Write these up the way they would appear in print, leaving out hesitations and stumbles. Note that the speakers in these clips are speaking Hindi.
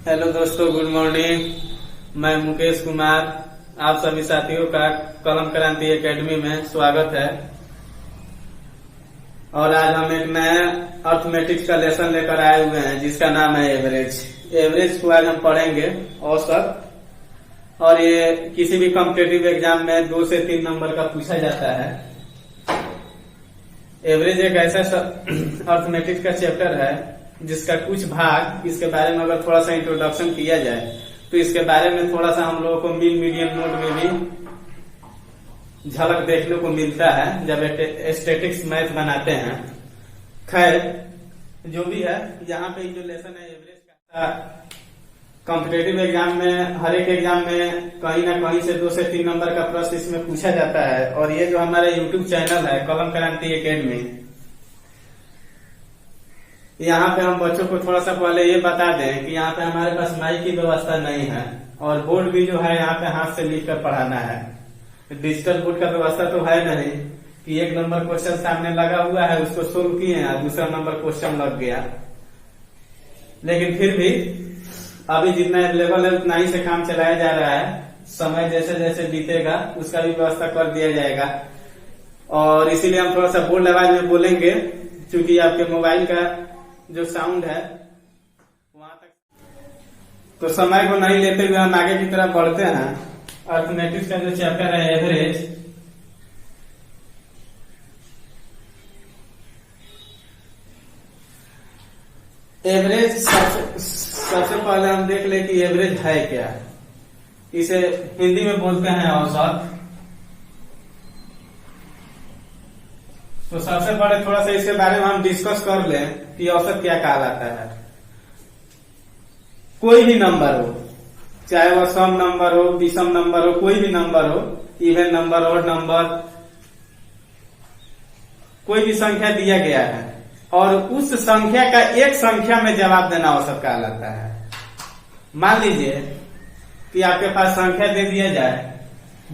हेलो दोस्तों, गुड मॉर्निंग। मैं मुकेश कुमार, आप सभी साथियों का कलम क्रांति एकेडमी में स्वागत है। और आज हम एक नया अर्थमेटिक्स का लेसन लेकर आए हुए हैं जिसका नाम है एवरेज। एवरेज को आज हम पढ़ेंगे, औसत। और ये किसी भी कॉम्पिटिटिव एग्जाम में 2 से 3 नंबर का पूछा जाता है। एवरेज एक ऐसा अर्थमेटिक्स का चैप्टर है जिसका कुछ भाग, इसके बारे में अगर थोड़ा सा इंट्रोडक्शन किया जाए तो इसके बारे में थोड़ा सा हम लोगों को मीडियम नोट में भी झलक देखने को मिलता है जब स्टैटिक्स मैथ बनाते हैं। खैर, जो भी है, यहाँ पे जो लेसन है एवरेज का, कॉम्पिटिटिव एग्जाम में, हर एक एग्जाम में कहीं ना कहीं से 2 से 3 नंबर का प्रश्न इसमें पूछा जाता है। और ये जो हमारा यूट्यूब चैनल है कलम क्रांति एकेडमी, यहाँ पे हम बच्चों को थोड़ा सा पहले ये बता दें कि यहाँ पे हमारे पास माइक की व्यवस्था नहीं है और बोर्ड भी जो है यहाँ पे हाथ से लिख कर पढ़ाना है। डिजिटल बोर्ड का व्यवस्था तो है नहीं कि 1 नंबर क्वेश्चन सामने लगा हुआ है, उसको सोल्व किए और दूसरा नंबर क्वेश्चन लग गया। लेकिन फिर भी अभी जितना अवेलेबल है उतना ही से काम चलाया जा रहा है। समय जैसे जैसे बीतेगा उसका भी व्यवस्था कर दिया जाएगा। और इसीलिए हम थोड़ा सा बोल्ड आवाज में बोलेंगे क्योंकि आपके मोबाइल का जो साउंड है वहां तक, तो समय को नहीं लेते हुए हम आगे की तरफ बढ़ते हैं। अर्थमेटिक्स का जो चैप्टर है एवरेज, एवरेज सबसे पहले हम देख ले कि एवरेज है क्या। इसे हिंदी में बोलते हैं औसत। तो सबसे पहले थोड़ा सा इसके बारे में हम डिस्कस कर लें कि औसत क्या कहलाता है। कोई भी नंबर हो, चाहे वह सम नंबर हो, विषम नंबर हो, कोई भी नंबर हो, इवन नंबर, ऑड नंबर, कोई भी संख्या दिया गया है और उस संख्या का एक संख्या में जवाब देना औसत कहलाता है। मान लीजिए कि आपके पास संख्या दे दिया जाए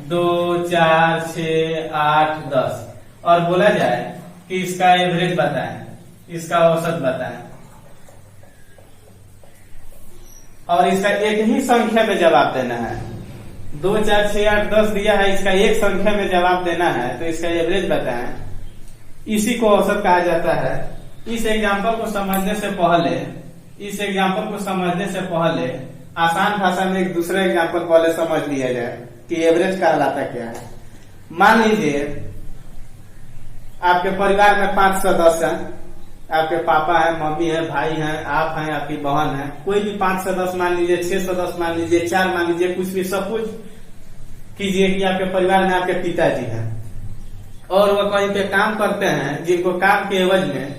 2, 4, 6, 8, 10 और बोला जाए कि इसका एवरेज बताएं, इसका औसत बताएं, और इसका एक ही संख्या में जवाब देना है। 2, 4, 6, 8, 10 दिया है, इसका एक संख्या में जवाब देना है, तो इसका एवरेज बताएं। इसी को औसत कहा जाता है। इस एग्जाम्पल को समझने से पहले आसान भाषा में एक दूसरा एग्जाम्पल पहले समझ लिया जाए कि एवरेज कहलाता क्या है। मान लीजिए आपके परिवार में 5 सदस्य हैं। आपके पापा है, मम्मी है, भाई हैं, आप हैं, आपकी बहन है। कोई भी 5 सदस्य मान लीजिए, 6 सदस्य मान लीजिए, 4 मान लीजिए, कुछ भी। सपोज कीजिए कि आपके परिवार में आपके पिताजी हैं और वह कहीं पे काम करते हैं, जिनको काम के एवज में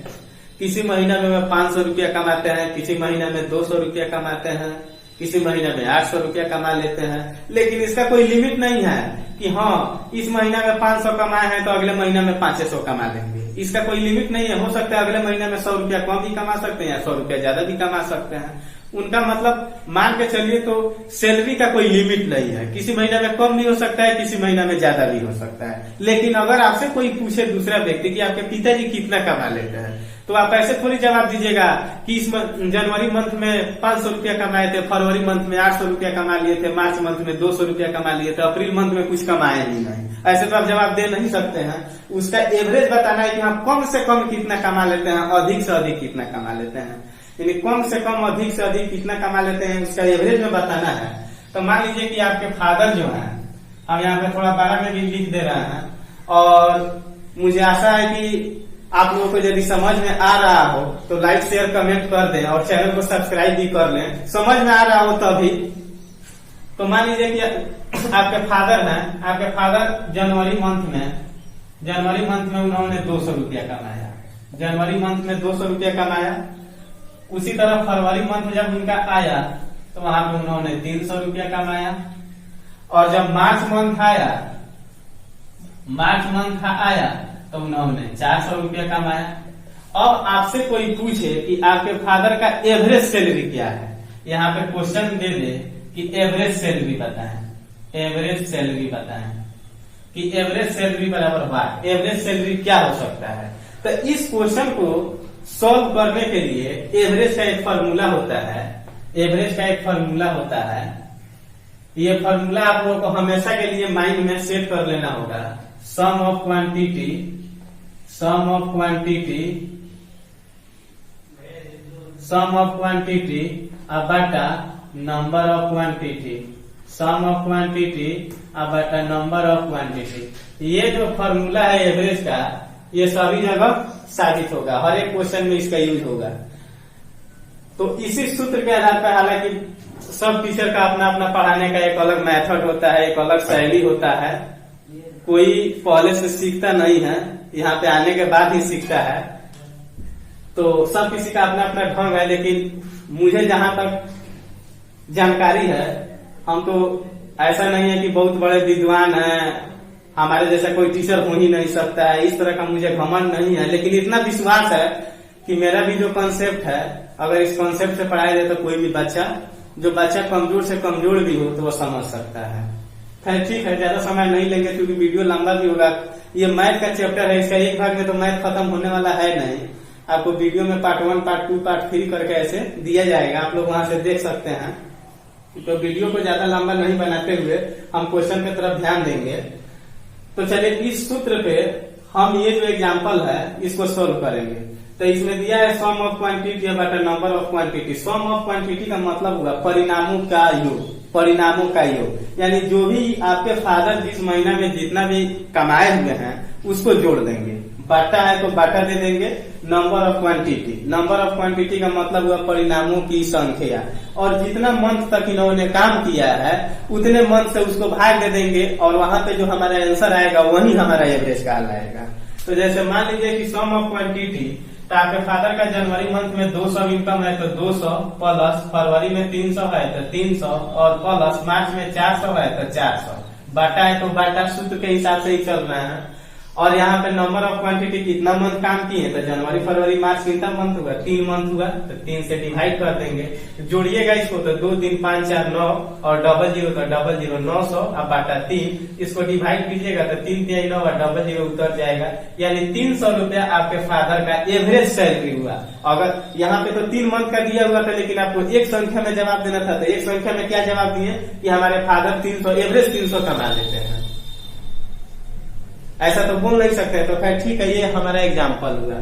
किसी महीने में 500 रुपया कमाते हैं, किसी महीने में 200 रुपया कमाते हैं, किसी महीने में 800 रुपया कमा लेते हैं। लेकिन इसका कोई लिमिट नहीं है कि हाँ, इस महीने में 500 कमाए हैं तो अगले महीने में 500 कमा लेंगे। इसका कोई लिमिट नहीं है। हो सकता है अगले महीने में 100 रुपया कम भी कमा सकते हैं या 100 रुपया ज्यादा भी कमा सकते हैं। उनका मतलब मान के चलिए तो सैलरी का कोई लिमिट नहीं है। किसी महीने में कम भी हो सकता है, किसी महीने में ज्यादा भी हो सकता है। लेकिन अगर आपसे कोई पूछे दूसरा व्यक्ति कि आपके पिताजी कितना कमा लेते हैं, तो आप ऐसे थोड़ी जवाब दीजिएगा कि इस जनवरी मंथ में 500 रुपया कमाए थे, फरवरी मंथ में 800 रुपया कमा लिए थे, मार्च मंथ में 200 रुपया कमा लिए थे, अप्रैल मंथ में कुछ कमाए ही नहीं। ऐसे तो आप जवाब दे नहीं सकते हैं। उसका एवरेज बताना है कि हम कम से कम कितना कमा लेते हैं, अधिक से अधिक कितना कमा लेते हैं। यानी कम से कम, अधिक से अधिक कितना कमा लेते हैं, उसका एवरेज में बताना है। तो मान लीजिए कि आपके फादर जो है, हम यहाँ पे थोड़ा 12 में भी लिख दे रहे हैं, और मुझे आशा है कि आप लोगों को यदि समझ में आ रहा हो तो लाइक, शेयर, कमेंट कर दें और चैनल को सब्सक्राइब भी कर लें। समझ में आ रहा हो तभी। तो मान लीजिए कि आपके फादर हैं, आपके फादर जनवरी मंथ में उन्होंने 200 रुपया कमाया। जनवरी मंथ में 200 रुपया कमाया। उसी तरह फरवरी मंथ जब उनका आया तो वहां पे उन्होंने 300 रुपया कमाया। और जब मार्च मंथ आया तो उन्होंने 400 रुपया कमाया। अब आपसे कोई पूछे कि आपके फादर का एवरेज सैलरी क्या है, यहाँ पे क्वेश्चन दे दे कि एवरेज सैलरी बताएं, कि एवरेज सैलरी बराबर बात, एवरेज सैलरी क्या हो सकता है। तो इस क्वेश्चन को सॉल्व करने के लिए एवरेज का एक फॉर्मूला होता है एवरेज का एक फॉर्मूला होता है। ये फॉर्मूला आप लोगों को हमेशा के लिए माइंड में सेट कर लेना होगा। सम ऑफ क्वांटिटी बटा number of quantity, sum of quantity बटा नंबर ऑफ क्वांटिटी। ये जो फॉर्मूला है एवरेज का, ये सभी जगह साबित होगा, हर एक क्वेश्चन में इसका यूज होगा। तो इसी सूत्र के आधार पर, हालांकि सब टीचर का अपना अपना पढ़ाने का एक अलग मेथड होता है, एक अलग शैली होता है, कोई पहले से सीखता नहीं है, यहाँ पे आने के बाद ही सीखता है। तो सब किसी का अपना अपना ढंग है, लेकिन मुझे जहां तक जानकारी है, हम तो ऐसा नहीं है कि बहुत बड़े विद्वान हैं, हमारे जैसा कोई टीचर हो ही नहीं सकता है, इस तरह का मुझे घमंड नहीं है। लेकिन इतना विश्वास है कि मेरा भी जो कॉन्सेप्ट है, अगर इस कॉन्सेप्ट से पढ़ाया जाए तो कोई भी बच्चा, जो बच्चा कमजोर से कमजोर भी हो, तो वो समझ सकता है। खैर ठीक है, ज्यादा समय नहीं लेंगे क्योंकि वीडियो लंबा भी होगा। ये मैथ का चैप्टर है, इसका एक भाग में तो मैथ खत्म होने वाला है नहीं। आपको वीडियो में पार्ट 1, पार्ट 2, पार्ट 3 करके ऐसे दिया जाएगा, आप लोग वहां से देख सकते हैं। तो वीडियो को ज्यादा लंबा नहीं बनाते हुए हम क्वेश्चन की तरफ ध्यान देंगे। तो चलिए इस सूत्र पे हम ये जो एग्जाम्पल है इसको सोल्व करेंगे। तो इसमें दिया है सम ऑफ क्वांटिटी बटा number of quantity. Sum of quantity का मतलब होगा परिणामों का योग, यानी जो भी आपके फादर जिस महीना में जितना भी कमाए हुए हैं उसको जोड़ देंगे। बाटा है तो बाटा दे देंगे। नंबर ऑफ क्वांटिटी का मतलब हुआ परिणामों की संख्या, और जितना मंथ तक इन्होंने काम किया है उतने मंथ से उसको भाग दे देंगे, और वहां पे जो हमारा आंसर आएगा वही हमारा एवरेज का आएगा। तो जैसे मान लीजिए कि सम ऑफ क्वांटिटी, तो आपके फादर का जनवरी मंथ में 200 इनकम है तो 200 प्लस फरवरी में 300 है तो 300 और प्लस मार्च में 400 है तो 400। बाटा है तो बाटा सूत्र के हिसाब से ही चल रहा है। और यहाँ पे नंबर ऑफ क्वांटिटी कितना मंथ काम किए, तो जनवरी फरवरी मार्च कितना मंथ हुआ, 3 मंथ हुआ, तो 3 से डिवाइड कर देंगे। जोड़िएगा इसको तो 2 3 5 4 9 और 00 तो 00 900 अब बाटा 3, इसको डिवाइड कीजिएगा तो 3 3 9 और 00 उतर जाएगा। यानी 300 रुपया आपके फादर का एवरेज सैलरी हुआ। अगर यहाँ पे तो 3 मंथ का दिया हुआ था, लेकिन आपको एक संख्या में जवाब देना था, तो एक संख्या में क्या जवाब दिए कि हमारे फादर 300 एवरेज 300 कमा लेते हैं। ऐसा तो बोल नहीं सकते। तो खैर ठीक है, ये हमारा एग्जाम्पल हुआ।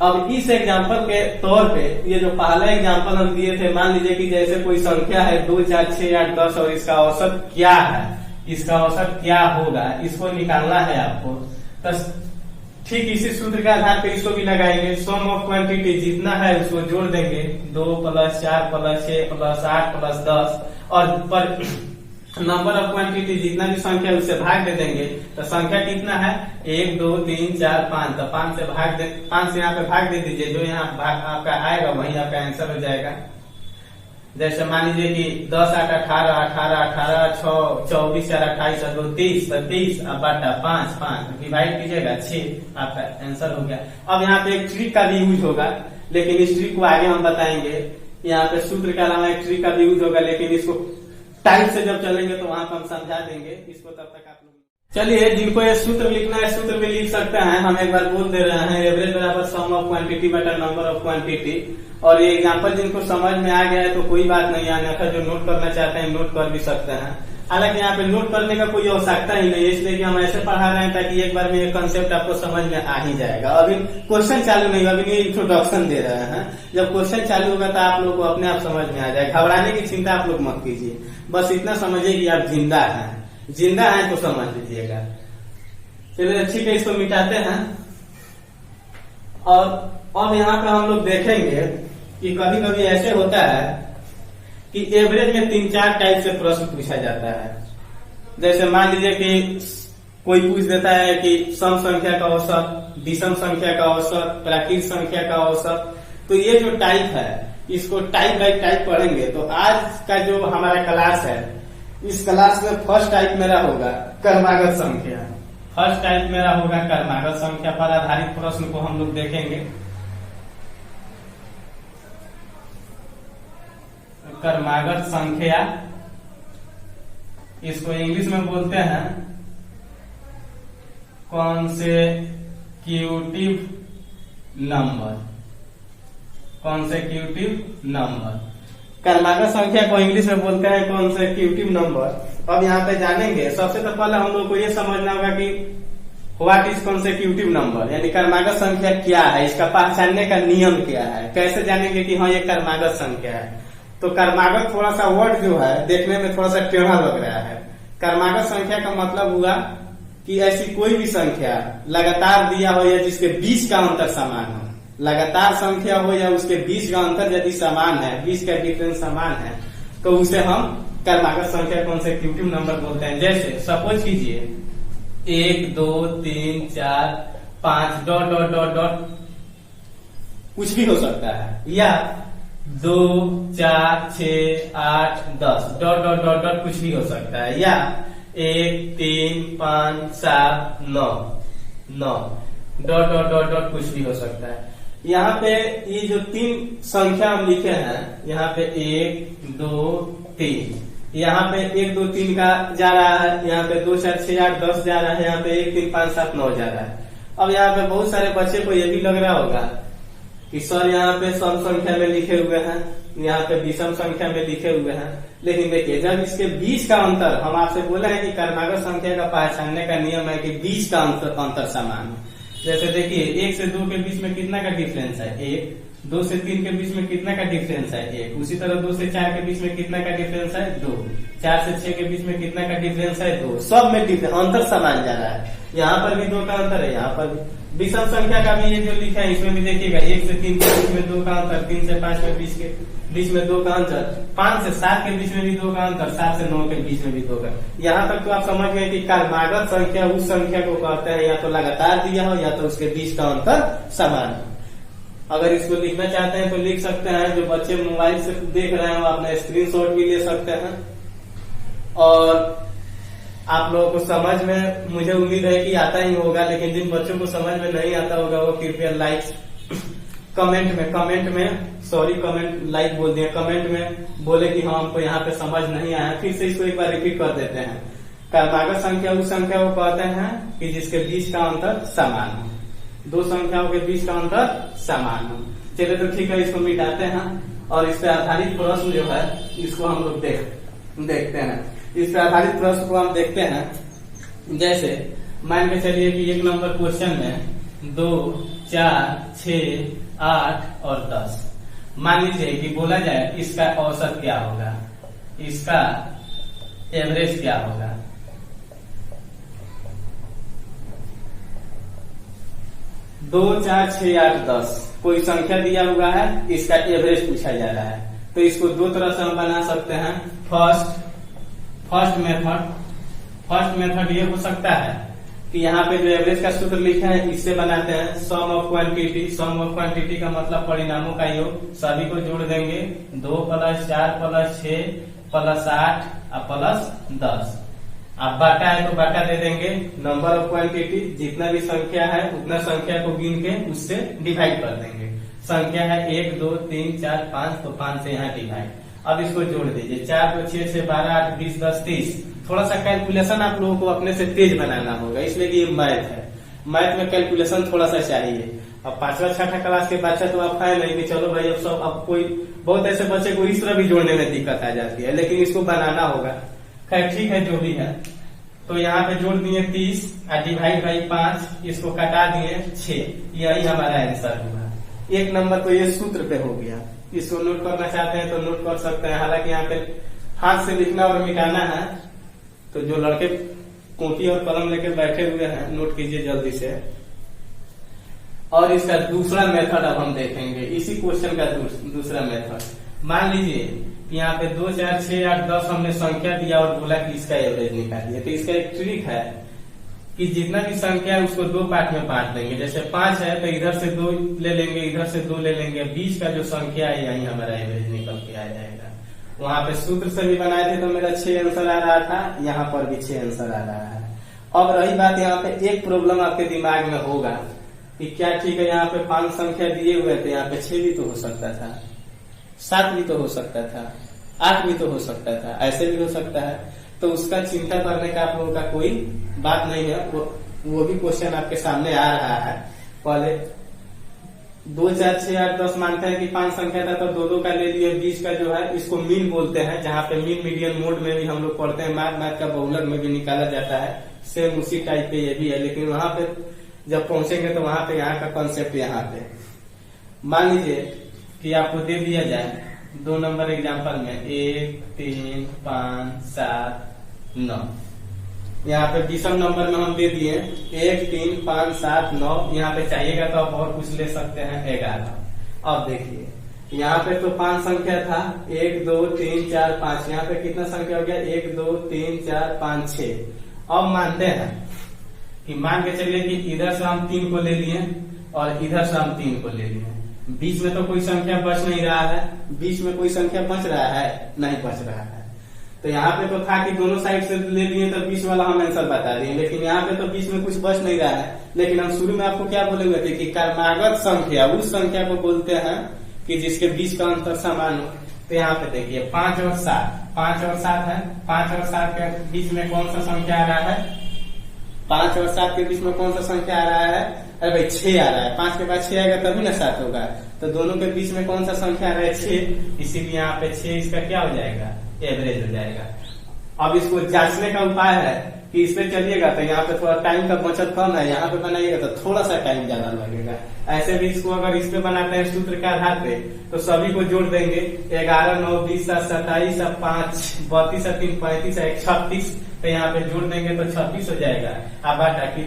अब इस एग्जाम्पल के तौर पे ये जो पहला एग्जाम्पल हम दिए थे, मान लीजिए कि जैसे कोई संख्या है 2 4 6 8 10 और इसका औसत क्या है, इसका औसत क्या होगा, इसको निकालना है आपको। तो ठीक इसी सूत्र के आधार पर इसको भी लगाएंगे। सम ऑफ क्वांटिटी जितना है उसको जोड़ देंगे, 2 + 4 + 6 + 8 + 10, और पर नंबर ऑफ क्वांटिटी जितना भी संख्या है उससे भाग दे देंगे। तो संख्या कितना है 1 2 3 4 5, तो 5 से यहाँ पे भाग दे दीजिए, जो यहाँ भाग आपका आएगा वही आपका आंसर हो जाएगा। जैसे मान लीजिए कि 10 8 18 18 18 6 24 4 28 2 30, तो 30 अब बाटा 5 5 डिवाइड कीजिएगा 6, आपका आंसर हो गया। अब यहाँ पे एक ट्रिक का भी यूज होगा, लेकिन इस ट्रिक को आगे हम बताएंगे। यहाँ पे सूत्र के अलावा एक ट्रिक का भी यूज होगा, लेकिन इसको टाइम से जब चलेंगे तो वहां पर हम समझा देंगे इसको। तब तक आप लोग चलिए, जिनको ये सूत्र लिखना है सूत्र भी लिख सकते हैं। हम एक बार बोल दे रहे हैं, एवरेज बराबर सम ऑफ क्वांटिटी बटा नंबर ऑफ क्वांटिटी। और ये एग्जाम्पल जिनको समझ में आ गया है तो कोई बात नहीं, अन्यथा जो नोट करना चाहते हैं नोट कर भी सकते हैं। हालांकि यहाँ पे नोट करने का कोई आवश्यकता ही नहीं है, इसलिए कि हम ऐसे पढ़ा रहे हैं ताकि एक बार में ये कंसेप्ट आपको समझ में आ ही जाएगा। अभी क्वेश्चन चालू नहीं, अभी ये इंट्रोडक्शन दे रहे हैं। जब क्वेश्चन चालू होगा तो आप लोग को अपने आप समझ में आ जाएगा। घबराने की चिंता आप लोग मत कीजिए, बस इतना समझिए कि आप जिंदा हैं तो समझ लीजिएगा। चलिए ठीक है, इसको मिटाते हैं। और अब यहाँ पे हम लोग देखेंगे कि कभी कभी ऐसे होता है कि एवरेज में 3-4 टाइप से प्रश्न पूछा जाता है। जैसे मान लीजिए कि कोई पूछ देता है कि सम संख्या का औसत, विषम संख्या का औसत, प्राकृत संख्या का औसत। तो ये जो टाइप है इसको टाइप बाय टाइप पढ़ेंगे। तो आज का जो हमारा क्लास है, इस क्लास में फर्स्ट टाइप मेरा होगा क्रमागत संख्या। फर्स्ट टाइप मेरा होगा क्रमागत संख्या पर आधारित प्रश्न को हम लोग देखेंगे। क्रमागत संख्या, इसको इंग्लिश में बोलते हैं कॉन्सेक्यूटिव नंबर। कॉन्सेक्यूटिव नंबर क्रमागत संख्या को इंग्लिश में बोलते हैं कॉन्सेक्यूटिव नंबर। अब यहाँ पे जानेंगे, सबसे तो पहले हम लोग को ये समझना होगा कि व्हाट इज कॉन्सेक्यूटिव नंबर, यानी क्रमागत संख्या क्या है, इसका पहचानने का नियम क्या है, कैसे जानेंगे कि हाँ ये क्रमागत संख्या है। तो क्रमागत थोड़ा सा वर्ड जो है देखने में थोड़ा सा टेढ़ा लग रहा है। क्रमागत संख्या का मतलब हुआ कि ऐसी कोई भी संख्या लगातार दिया हो या जिसके बीच का अंतर समान हो, लगातार संख्या हो या उसके बीच का अंतर यदि समान है, बीच का डिफरेंस समान है, तो उसे हम क्रमागत संख्या कॉन्सेक्यूटिव नंबर बोलते हैं। जैसे सपोज कीजिए 1 2 3 4 5 डॉट डॉट डॉट डॉट कुछ भी हो सकता है, या 2 4 6 8 10 डॉट डॉट डॉट डॉट कुछ भी हो सकता है, या 1 3 5 7 9 डॉट डॉट डॉट डॉट कुछ भी हो सकता है। यहाँ पे ये जो 3 संख्या हम लिखे हैं, यहाँ पे 1 2 3, यहाँ पे 1 2 3 का जा रहा है, यहाँ पे 2 4 6 8 10 जा रहा है, यहाँ पे 1 3 5 7 9 जा रहा है। अब यहाँ पे बहुत सारे बच्चे को ये भी लग रहा होगा कि सर यहाँ पे सम संख्या में लिखे हुए हैं, यहाँ पे विषम संख्या में लिखे हुए हैं, लेकिन देखिए जब इसके बीच का अंतर, हम आपसे बोले हैं कि क्रमागत संख्या का पहचानने का नियम है कि बीच का अंतर समान है। जैसे देखिए 1 से 2 के बीच में कितना का डिफरेंस है 1, 2 से 3 के बीच में कितना का डिफरेंस है 1, उसी तरह 2 से 4 के बीच में कितना का डिफरेंस है 2, 4 से 6 के बीच में कितना का डिफरेंस है 2, सब में अंतर समान जा रहा है। यहाँ पर भी 2 का अंतर है, यहाँ पर भी। विषम संख्या का भी ये जो लिखा है इसमें भी देखिएगा 1 से 3 के बीच में 2 का अंतर, 3 से 5 के बीच में 2 का अंतर, 5 से 7 के बीच में भी 2 का अंतर, 7 से 9 के बीच में भी 2 का। यहाँ तक तो आप समझ गए कि क्रमागत संख्या उस संख्या को कहते हैं या तो लगातार दिया हो या तो उसके बीच का अंतर समान हो। अगर इसको लिखना चाहते हैं तो लिख सकते हैं, जो बच्चे मोबाइल से देख रहे हैं वो अपना स्क्रीनशॉट भी ले सकते हैं। और आप लोगों को समझ में मुझे उम्मीद है कि आता ही होगा, लेकिन जिन बच्चों को समझ में नहीं आता होगा वो कृपया कमेंट में बोले कि हाँ हमको यहाँ पे समझ नहीं आया। फिर से इसको एक बार रिपीट कर देते हैं। क्रमागत संख्या उस संख्या को कहते हैं कि जिसके बीच का अंतर समान हो, 2 संख्याओं के बीच का अंतर समान हो। चलिए तो ठीक है, इसको मिटाते हैं और इस पे आधारित प्रश्न जो है इसको हम लोग देखते हैं। इस पे आधारित प्रश्न को हम देखते हैं। जैसे मान के चलिए कि 1 नंबर क्वेश्चन में 2 4 6 8 और 10, मान लीजिए कि बोला जाए इसका औसत क्या होगा, इसका एवरेज क्या होगा। दो 4 6 8 10 कोई संख्या दिया हुआ है, इसका एवरेज पूछा जा रहा है। तो इसको 2 तरह से हम बना सकते हैं। फर्स्ट मेथड ये हो सकता है कि यहाँ पे जो एवरेज का सूत्र लिखा है इससे बनाते हैं सम ऑफ क्वांटिटी का मतलब परिणामों का योग, सभी को जोड़ देंगे 2 + 4 + 6 + 8 और +10। अब बाटा है तो बाटा दे देंगे नंबर ऑफ क्वांटिटी, जितना भी संख्या है उतना संख्या को गिन के उससे डिवाइड कर देंगे। संख्या है 1 2 3 4 5, तो 5 से यहाँ डिवाइड। अब इसको जोड़ दीजिए 4 2 6 6 12 8 20 10 30। थोड़ा सा कैलकुलेशन आप लोगों को अपने से तेज बनाना होगा, इसलिए कि ये मैथ है, मैथ में कैलकुलेशन थोड़ा सा चाहिए। अब 5वीं 6वीं क्लास के बच्चा तो आप है नहीं कि चलो भाई अब कोई बहुत ऐसे बच्चे को इस तरह भी जोड़ने में दिक्कत आ जाती है, लेकिन इसको बनाना होगा। खैर ठीक है, जो भी है। तो यहाँ पे जोड़ दिए 30 और डिवाइड बाई 5, इसको कटा दिए 6, यही हमारा आंसर हुआ। 1 नंबर तो ये सूत्र पे हो गया। इसको नोट करना चाहते हैं तो नोट कर सकते हैं। हालांकि यहाँ पे हाथ से लिखना और मिटाना है, तो जो लड़के कॉपी और कलम लेके बैठे हुए हैं नोट कीजिए जल्दी से। और इसका दूसरा मेथड अब हम देखेंगे, इसी क्वेश्चन का दूसरा मेथड। मान लीजिए यहाँ पे 2 4 6 8 10 हमने संख्या दिया और बोला कि इसका एवरेज निकालिए। तो इसका एक ट्रिक है कि जितना भी संख्या है उसको 2 पार्ट में बांट देंगे। जैसे 5 है तो इधर से 2 ले लेंगे, इधर से 2 ले लेंगे, बीच का जो संख्या है यही हमारा एवरेज निकल के आ जाएगा। वहां पे सूत्र से भी बनाए थे तो मेरा 6 आंसर आ रहा था, यहाँ पर भी 6 आंसर आ रहा है। अब रही बात, यहाँ पे एक प्रॉब्लम आपके दिमाग में होगा कि क्या ठीक है यहाँ पे 5 संख्या दिए हुए थे, यहाँ पे 6 भी तो हो सकता था, 7 भी तो हो सकता था, 8 भी तो हो सकता था, ऐसे भी हो सकता है। तो उसका चिंता करने का आप लोगों का कोई बात नहीं है, वो भी क्वेश्चन आपके सामने आ रहा है। पहले 2 4 6 8 10 मानते हैं कि 5 संख्या था तो 2 का ले लिए। बीच का जो है इसको मीन बोलते हैं, जहाँ पे मीन मीडियन मोड में भी हम लोग पढ़ते हैं, मैथ का बहुलक में भी निकाला जाता है। सेम उसी टाइप पे ये भी है, लेकिन वहां पे जब पहुंचेंगे तो वहां पे यहाँ का कॉन्सेप्ट यहाँ पे मान लीजिए कि आपको दे दिया जाए 2 नंबर एग्जाम्पल में 1 3 5 7 9। यहाँ पे 20 नंबर में हम दे दिए 1 3 5 7 9। यहाँ पे चाहिएगा तो आप और कुछ ले सकते हैं 11। अब देखिए यहाँ पे तो 5 संख्या था, 1 2 3 4 5। यहाँ पे कितना संख्या हो गया 1 2 3 4 5 6। अब मानते हैं कि मान के चलिए कि इधर से हम 3 को ले लिए और इधर से हम 3 को ले लिए। बीच में तो कोई संख्या बच नहीं रहा है, बीच में कोई संख्या बच रहा है नहीं बच रहा है। तो यहाँ पे तो था कि दोनों साइड से ले लिए तो बीच वाला हम आंसर बता दिए, लेकिन यहाँ पे तो बीच में कुछ बच नहीं रहा है। लेकिन हम शुरू में आपको क्या बोले हुए थे कि क्रमागत संख्या उस संख्या को बोलते हैं कि जिसके बीच का अंतर समान हो। तो यहाँ पे देखिए 5 और 7, 5 और 7 है। 5 और 7 के बीच में कौन सा संख्या आ रहा है? 5 और 7 के बीच में कौन सा संख्या आ रहा है? अरे भाई 6 आ रहा है। 5 के बाद 6 आएगा तभी ना 7 होगा। तो दोनों के बीच में कौन सा संख्या आ रहा है? 6। इसीलिए यहाँ पे 6 इसका क्या हो जाएगा? एवरेज हो जाएगा। अब इसको जांचने का उपाय है कि इस पे चलिएगा तो यहाँ पे थोड़ा टाइम का बचत कम है, यहाँ पे बनाइएगा तो थोड़ा सा टाइम ज्यादा लगेगा। ऐसे भी इसको अगर इस पे बनाते हैं सूत्र के आधार पे तो सभी को जोड़ देंगे। 11 9 20 27 5 32 3 35 36। तो यहाँ पे जोड़ देंगे तो 36 हो जाएगा। अब बाटा की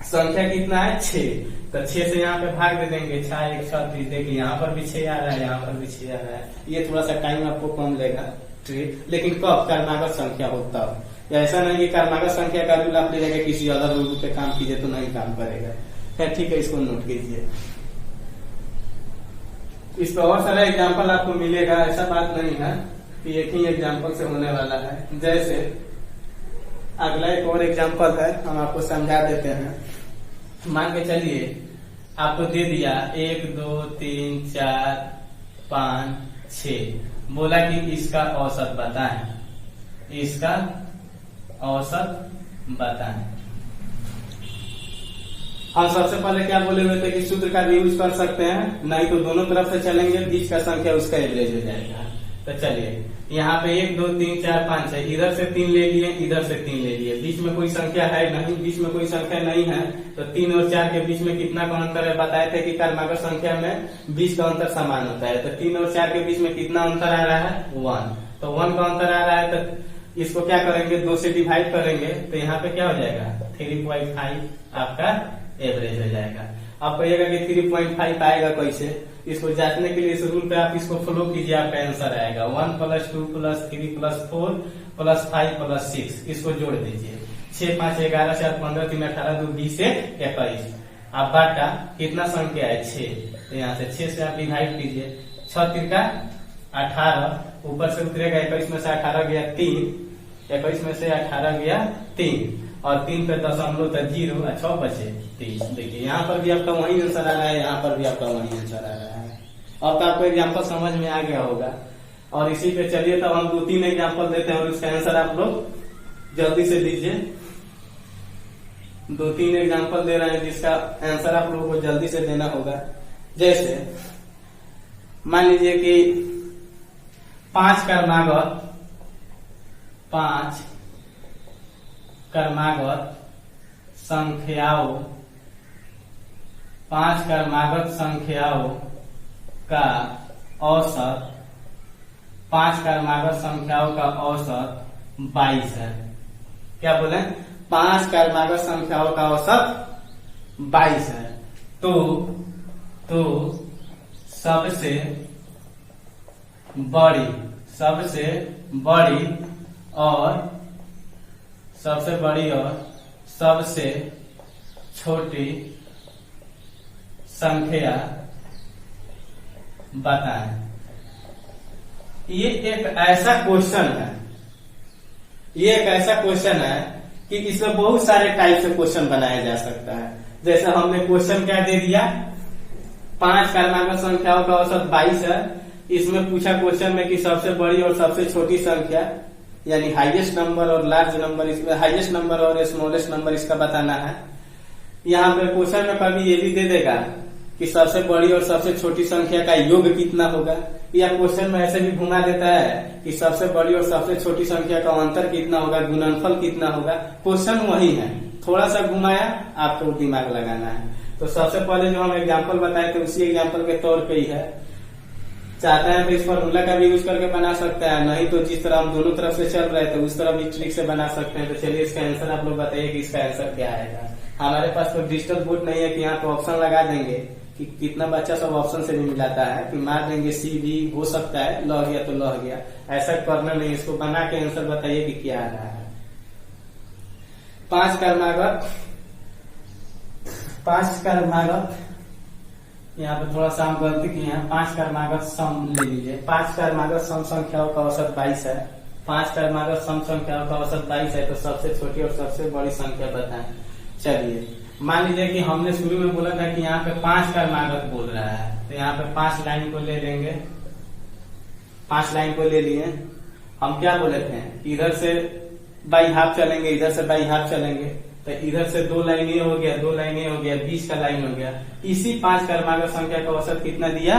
संख्या कितना है? 6। तो 6 से यहाँ पे भाग दे देंगे, 6 1 36। देखिए यहाँ पर भी 6 आ रहा है, यहाँ पर भी 6 आ रहा है। ये थोड़ा सा टाइम आपको कम लेगा, लेकिन कब क्रमागत संख्या हो तब। ऐसा नहीं कि क्रमागत संख्या का रूल आप ले जाके किसी अदर रूल पे काम कीजिए तो नहीं काम करेगा। खैर ठीक है, इसको नोट कीजिए। इस पर और सारा एग्जाम्पल आपको मिलेगा, ऐसा बात नहीं है कि एक ही एग्जाम्पल से होने वाला है। जैसे अगला एक और एग्जाम्पल है, हम आपको समझा देते हैं। मान के चलिए आपको दे दिया 1 2 3 4 5 6। बोला कि इसका औसत बताएं, इसका औसत बताएं। हम सबसे पहले क्या बोले हुए थे कि सूत्र का भी यूज कर सकते हैं, नहीं तो दोनों तरफ से चलेंगे, बीच का संख्या उसका एवरेज हो जाएगा। तो चलिए यहाँ पे 1 2 3 4 5 है, इधर से 3 ले लिए, इधर से 3 ले लिए। बीच में कोई संख्या है नहीं, बीच में कोई संख्या नहीं है। तो 3 और 4 के बीच में कितना का अंतर है? बताए थे कि क्रमागत संख्या में बीच का अंतर समान होता है। तो 3 और 4 के बीच में कितना अंतर आ रहा है? 1। तो 1 का अंतर आ रहा है तो इसको क्या करेंगे? 2 से डिवाइड करेंगे तो यहाँ पे क्या हो जाएगा? 3.5 आपका एवरेज हो जाएगा। आप कहिएगा कि 3.5 आएगा कैसे? इसको जांचने के लिए इस रूल पे आप इसको फॉलो कीजिए, आपका आंसर आएगा 1 + 2 + 3 + 4 + 5 + 6। इसको जोड़ दीजिए। 6 5 11 4 15 3 18 2 20 से 21। आप बाटा कितना संख्या है? 6। तो यहाँ से 6 से आप डिवाइड कीजिए। 6 3 का 18, ऊपर से उतरेगा 21 में से 18 गया 3, 21 में से 18 गया 3 और 3 पे दशमलव तो 0 और 6 बचे 30। देखिए यहाँ पर भी आपका वही आंसर आ रहा है, यहाँ पर भी आपका वही आंसर आ रहा है। अब तो आपको एग्जाम्पल समझ में आ गया होगा। और इसी पे चलिए तब हम 2-3 एग्जाम्पल देते हैं और उसका आंसर आप लोग जल्दी से दीजिए। 2-3 एग्जाम्पल दे रहे हैं जिसका आंसर आप लोगों को जल्दी से देना होगा। जैसे मान लीजिए कि 5 क्रमागत संख्याओं 5 क्रमागत संख्याओं का औसत 5 क्रमागत संख्याओं का औसत 22 है। क्या बोले? 5 क्रमागत संख्याओं का औसत 22 है। तो सबसे बड़ी और सबसे छोटी संख्या बताएं। ये एक ऐसा क्वेश्चन है कि इसमें बहुत सारे टाइप से क्वेश्चन बनाया जा सकता है। जैसे हमने क्वेश्चन क्या दे दिया? 5 क्रमागत संख्याओं का औसत 22 है। इसमें पूछा क्वेश्चन में कि सबसे बड़ी और सबसे छोटी संख्या यानी हाईएस्ट नंबर और लार्ज नंबर, इसमें हाईएस्ट नंबर और स्मॉलेस्ट नंबर इसका बताना है। यहाँ पे क्वेश्चन में कभी ये भी दे देगा कि सबसे बड़ी और सबसे छोटी संख्या का योग कितना होगा, या क्वेश्चन में ऐसे भी घुमा देता है कि सबसे बड़ी और सबसे छोटी संख्या का अंतर कितना होगा, गुणनफल कितना होगा। क्वेश्चन वही है, थोड़ा सा घुमाया, आपको दिमाग लगाना है। तो सबसे पहले जो हम एग्जाम्पल बताए थे उसी एग्जाम्पल के तौर पे ही है। चाहते हैं तो इस फॉर्मूला का भी यूज करके बना सकते हैं, नहीं तो जिस तरह हम दोनों तरफ से चल रहे थे उस तरह भी ट्रिक से बना सकते हैं। तो चलिए इसका आंसर आप लोग बताइए कि इसका आंसर क्या आएगा। हमारे पास तो डिजिटल बोर्ड नहीं है कि यहाँ तो ऑप्शन लगा देंगे कि कितना बच्चा सब ऑप्शन से भी मिलाता है कि मार देंगे सी भी हो सकता है, लह गया तो लह गया, ऐसा करना नहीं। इसको बना के आंसर बताइए कि क्या आ रहा है। 5 कर्मागत यहाँ पे थोड़ा सा हम गलती किए हैं। 5 कर्मागत सम ले लीजिए। 5 कर्मागत सम संख्याओं का औसत 22 है। 5 कर्मागत सम संख्याओं का औसत 22 है, तो सबसे छोटी और सबसे बड़ी संख्या बताएं। चलिए मान लीजिए कि हमने शुरू में बोला था कि यहाँ पे 5 कर्मागत बोल रहा है, तो यहाँ पे 5 लाइन को ले लेंगे। 5 लाइन को ले लिए। हम क्या बोले थे, इधर से बाई हाफ चलेंगे, इधर से बाई हाफ चलेंगे, तो इधर से 2 लाइन ये हो गया, 2 लाइन ये हो गया, 20 का लाइन हो गया। इसी 5 कर्मागत संख्या का औसत कितना दिया,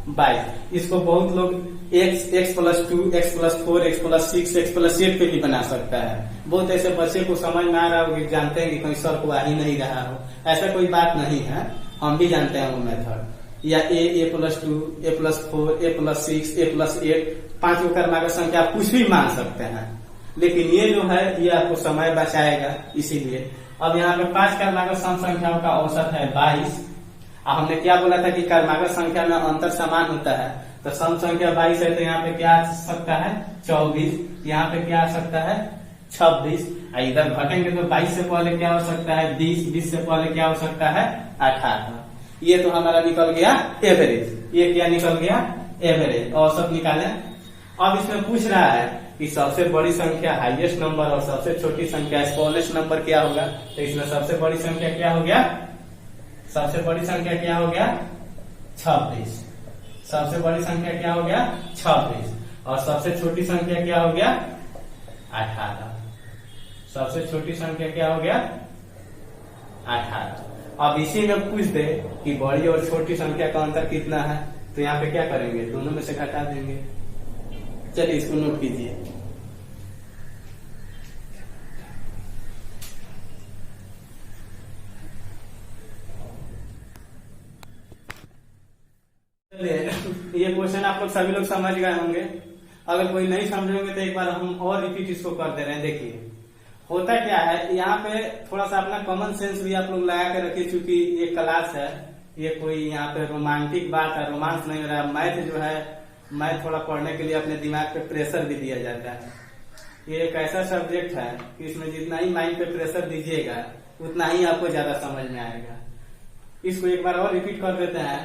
22। इसको बहुत लोग x+2, x+4, x+6, x+8 पे भी बना सकता है। बहुत ऐसे बच्चे को समझ में आ रहा हो कि जानते हैं कि कोई सर को आ ही नहीं रहा हो, ऐसा कोई बात नहीं है, हम भी जानते हैं वो मेथड। या a+2, a+4, a+6, a+8, 5 कर्मागत संख्या आप कुछ भी मान सकते हैं, लेकिन ये जो है ये आपको समय बचाएगा, इसीलिए। अब यहाँ पे 5 कर्मागत सम संख्याओं का औसत है 22। हमने क्या बोला था कि कर्मागत संख्या में अंतर समान होता है, तो सम संख्या 22 है, तो यहाँ पे क्या आ सकता है 24, यहाँ पे क्या आ सकता है 26। इधर घटेंगे तो 22 से पहले क्या हो सकता है 20, 20 से पहले क्या हो सकता है 18। ये तो हमारा निकल गया एवरेज। ये क्या निकल गया, एवरेज, औसत निकाले। अब इसमें पूछ रहा है कि सबसे बड़ी संख्या हाईएस्ट नंबर और सबसे छोटी संख्या स्मॉलेस्ट नंबर क्या होगा, तो इसमें सबसे बड़ी संख्या क्या हो गया, सबसे बड़ी संख्या क्या हो गया 26। सबसे बड़ी संख्या क्या हो गया 26, और सबसे छोटी संख्या क्या हो गया 18। सबसे छोटी संख्या क्या हो गया 18। अब इसी में पूछ दे कि बड़ी और छोटी संख्या का अंतर कितना है, तो यहाँ पे क्या करेंगे, दोनों में से घटा देंगे। चलिए इसको नोट कीजिए। ये क्वेश्चन आप लोग सभी लोग समझ गए होंगे। अगर कोई नहीं समझेंगे तो एक बार हम और रिपीट इसको कर दे रहे हैं। देखिए होता क्या है, यहाँ पे थोड़ा सा अपना कॉमन सेंस भी आप लोग लगा के रखिए, क्योंकि ये क्लास है, ये कोई यहाँ पे रोमांटिक बात है, रोमांस नहीं हो रहा। मैथ जो है, मैथ थोड़ा पढ़ने के लिए अपने दिमाग पे प्रेशर भी दिया जाता है। ये एक ऐसा सब्जेक्ट है कि इसमें जितना ही माइंड पे प्रेशर दीजिएगा उतना ही आपको ज्यादा समझ में आएगा। इसको एक बार और रिपीट कर देते हैं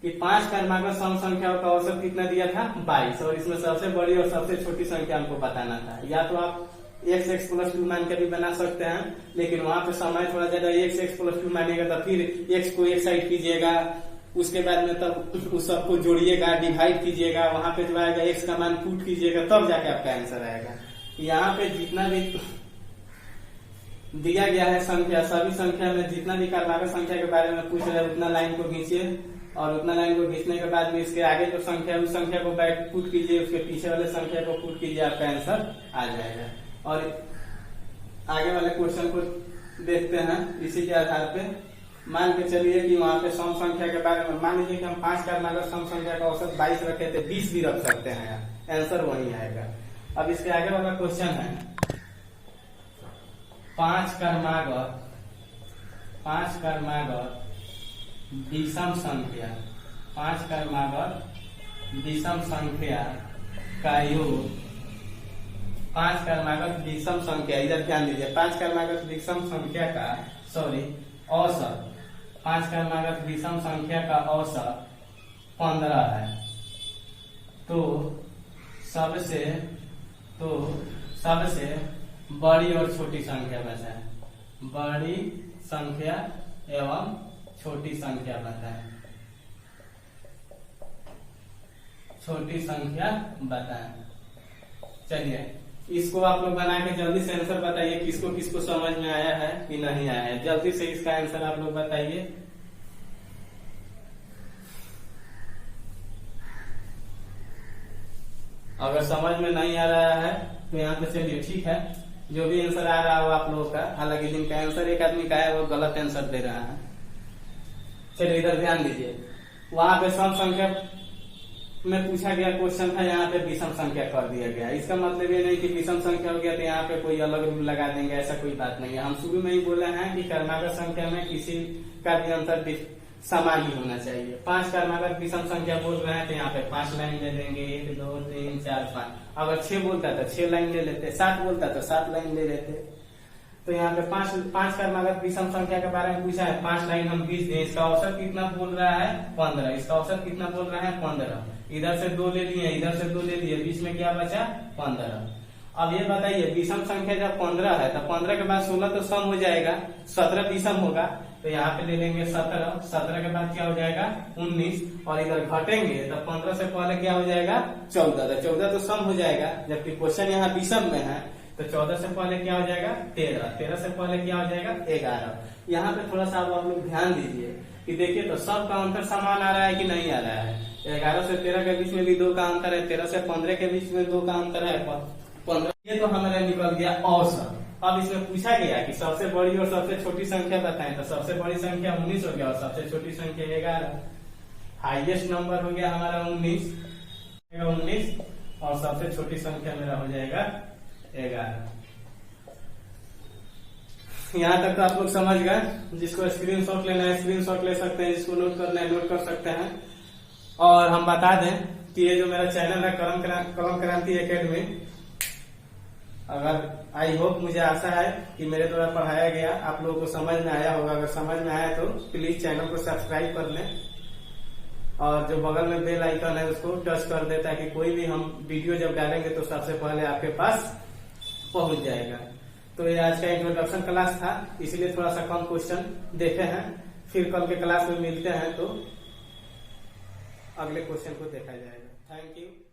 कि 5 कर्मागत सम संख्याओं का औसत कितना दिया था 22, और इसमें सबसे बड़ी और सबसे छोटी संख्या हमको बताना था। या तो आप x+2 मान के भी बना सकते हैं, लेकिन वहां पे समय थोड़ा ज्यादा, x+2 मानेगा तो फिर x को एक साइड कीजिएगा, उसके बाद में तब उस सबको जोड़िएगा, डिवाइड कीजिएगा, वहां पे जो आएगा x का मान पुट कीजिएगा, तब जाके आपका आंसर आएगा। यहाँ पे जितना भी दिया गया है संख्या, सभी संख्या में जितना भी कर्मागत संख्या के बारे में पूछ रहे हैं उतना लाइन को खींचिए, और उतना लाइन को खींचने के बाद में इसके आगे जो संख्या उस संख्या को बैक पुट कीजिए, उसके पीछे वाले संख्या को पुट कीजिए, आपका आंसर आ जाएगा। और आगे वाले क्वेश्चन को देखते हैं। इसी के आधार पे मान के चलिए कि वहां पे सम संख्या के बारे में मान लीजिए कि हम 5 कर्मागत सम संख्या का औसत 22 रखे थे, 20 भी रख सकते हैं, आंसर वही आएगा। अब इसके आगे वाला क्वेश्चन है 5 कर्मागत विषम संख्या, 5 कर्मागत विषम संख्या का योग, 5 कर्मागत विषम संख्या, इधर ध्यान दीजिए, 5 कर्मागत विषम संख्या का औसत, 5 कर्मागत विषम संख्या का औसत 15 है। तो सबसे बड़ी और छोटी संख्या बताएं, बड़ी संख्या एवं छोटी संख्या बताएं, छोटी संख्या बताएं। चलिए इसको आप लोग बना के जल्दी से आंसर बताइए, किसको किसको समझ में आया है कि नहीं आया है, जल्दी से इसका आंसर आप लोग बताइए। अगर समझ में नहीं आ रहा है तो यहाँ पे चलिए ठीक है, जो भी आंसर आ रहा हो आप लोगों का, हालांकि जिनका आंसर एक आदमी का है वो गलत आंसर दे रहा है। चलिए इधर ध्यान दीजिए, वहां पे सम संख्या में पूछा गया क्वेश्चन था, यहाँ पे विषम संख्या कर दिया गया। इसका मतलब ये नहीं कि विषम संख्या हो गया तो यहाँ पे कोई अलग रूल लगा देंगे, ऐसा कोई बात नहीं है। हम शुरू में ही बोले हैं कि क्रमागत संख्या में किसी का भी आंसर समान ही होना चाहिए। 5 क्रमागत विषम संख्या बोल रहे हैं तो यहाँ पे 5 लाइन ले लेंगे, 1 2 3 4 5। अगर 6 बोलता तो 6 लाइन ले लेते, 7 बोलता तो 7 लाइन ले लेते। तो यहाँ पे 5 क्रमागत विषम संख्या के बारे में पूछा है, 5 लाइन हम 20 दें। इसका औसत कितना बोल रहा है 15, इसका औसत कितना बोल रहा है 15। इधर से 2 ले लिए, इधर से 2 ले लिए, बीच में क्या बचा 15। अब ये बताइए विषम संख्या जब 15 है तो 15 के बाद 16 तो सम हो जाएगा, 17 विषम होगा, तो यहाँ पे ले लेंगे 17। 17 के बाद क्या हो जाएगा 19, और इधर घटेंगे तो 15 से पहले क्या हो जाएगा 14, तो 14 तो सम हो जाएगा। जबकि क्वेश्चन यहाँ विषम में है तो 14 से पहले क्या हो जाएगा 13, 13 से पहले क्या हो जाएगा 11। यहाँ पे थोड़ा सा आप लोग ध्यान दीजिए कि देखिए तो सब का अंतर समान आ रहा है कि नहीं आ रहा है। 11 से 13 के बीच में भी 2 का अंतर है, 13 से 15 के बीच में 2 का अंतर है 15। ये तो हमारा निकल गया औसत। अब इसमें पूछा गया कि सबसे बड़ी और सबसे छोटी संख्या बताएं, तो सबसे बड़ी संख्या 19 हो गया और सबसे छोटी संख्या 11। हाईएस्ट नंबर हो गया हमारा 19 और सबसे छोटी संख्या मेरा हो जाएगा 11। यहाँ तक तो आप लोग समझ गए। जिसको स्क्रीनशॉट लेना है स्क्रीनशॉट ले सकते हैं, जिसको नोट करना है नोट कर सकते हैं। और हम बता दें कि ये जो मेरा चैनल है कलम क्रांति एकेडमी, अगर आई होप मुझे आशा है कि मेरे द्वारा पढ़ाया गया आप लोगों को समझ में आया होगा। अगर समझ में आया तो प्लीज चैनल को सब्सक्राइब कर लें और जो बगल में बेल आइकन है उसको टच कर दे, ताकि कोई भी हम वीडियो जब डालेंगे तो सबसे पहले आपके पास पहुंच जाएगा। तो ये आज का इंट्रोडक्शन क्लास था, इसलिए थोड़ा सा कम क्वेश्चन देखे हैं। फिर कल के क्लास में मिलते हैं तो अगले क्वेश्चन को देखा जाएगा। Thank you.